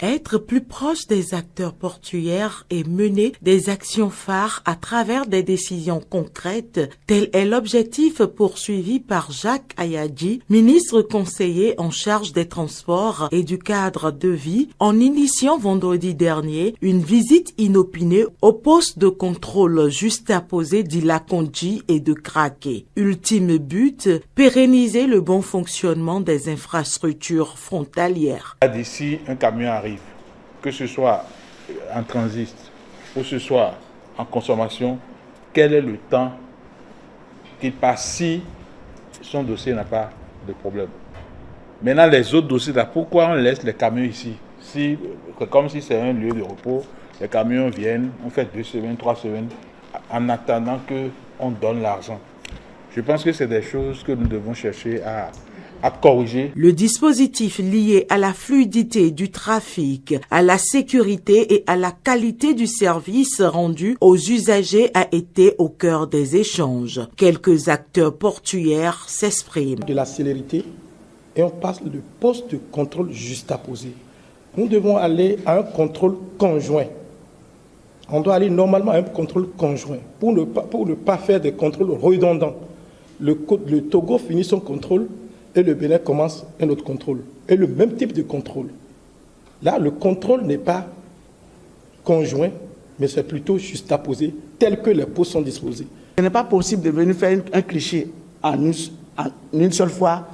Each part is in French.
Être plus proche des acteurs portuaires et mener des actions phares à travers des décisions concrètes, tel est l'objectif poursuivi par Jacques Ayadji, ministre conseiller en charge des transports et du cadre de vie, en initiant vendredi dernier une visite inopinée au poste de contrôle juxtaposé d'Ila-Kondji et de Kraké. Ultime but, pérenniser le bon fonctionnement des infrastructures frontalières. D'ici, un camion arrive, que ce soit en transit ou que ce soit en consommation, quel est le temps qu'il passe si son dossier n'a pas de problème. Maintenant, les autres dossiers, là, pourquoi on laisse les camions ici? Comme si c'est un lieu de repos, les camions viennent, on fait 2 semaines, 3 semaines, en attendant qu'on donne l'argent. Je pense que c'est des choses que nous devons chercher à corriger. Le dispositif lié à la fluidité du trafic, à la sécurité et à la qualité du service rendu aux usagers a été au cœur des échanges. Quelques acteurs portuaires s'expriment. De la célérité et on passe le poste de contrôle juxtaposé. Nous devons aller à un contrôle conjoint. On doit aller normalement à un contrôle conjoint pour ne pas faire des contrôles redondants. Le Togo finit son contrôle et le Bénin commence un autre contrôle. Et le même type de contrôle. Là, le contrôle n'est pas conjoint, mais c'est plutôt juxtaposé, tel que les postes sont disposés. Ce n'est pas possible de venir faire un cliché en une seule fois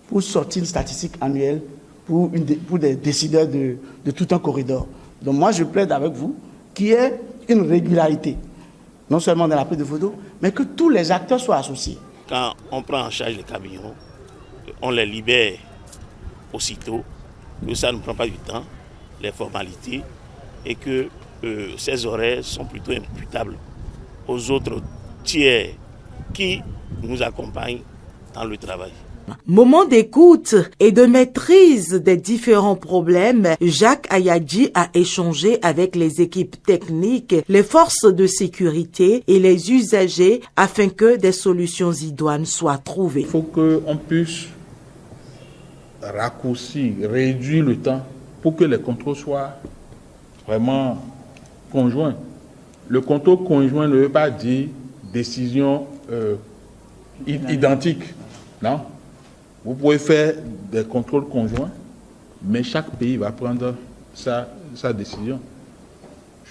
pour sortir une statistique annuelle pour des décideurs de tout un corridor. Donc moi, je plaide avec vous qu'il y ait une régularité, non seulement dans la prise de photos, mais que tous les acteurs soient associés. Quand on prend en charge les camions, on les libère aussitôt, que ça ne prend pas du temps, les formalités, et que ces horaires sont plutôt imputables aux autres tiers qui nous accompagnent dans le travail. Moment d'écoute et de maîtrise des différents problèmes, Jacques Ayadji a échangé avec les équipes techniques, les forces de sécurité et les usagers afin que des solutions idoines soient trouvées. Il faut qu'on puisse raccourcir, réduire le temps pour que les contrôles soient vraiment conjoints. Le contrôle conjoint ne veut pas dire décision identique, non? Vous pouvez faire des contrôles conjoints, mais chaque pays va prendre sa décision.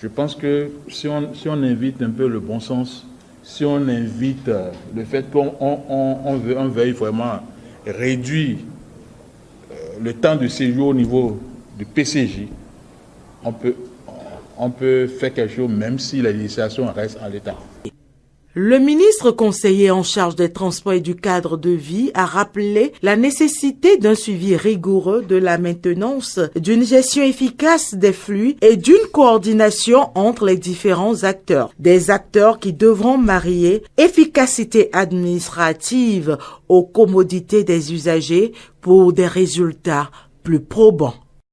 Je pense que si on invite un peu le bon sens, si on invite le fait qu'on veuille vraiment réduire le temps de séjour au niveau du PCJ, on peut faire quelque chose même si la législation reste en l'état. Le ministre conseiller en charge des transports et du cadre de vie a rappelé la nécessité d'un suivi rigoureux de la maintenance, d'une gestion efficace des flux et d'une coordination entre les différents acteurs. Des acteurs qui devront marier efficacité administrative aux commodités des usagers pour des résultats plus probants.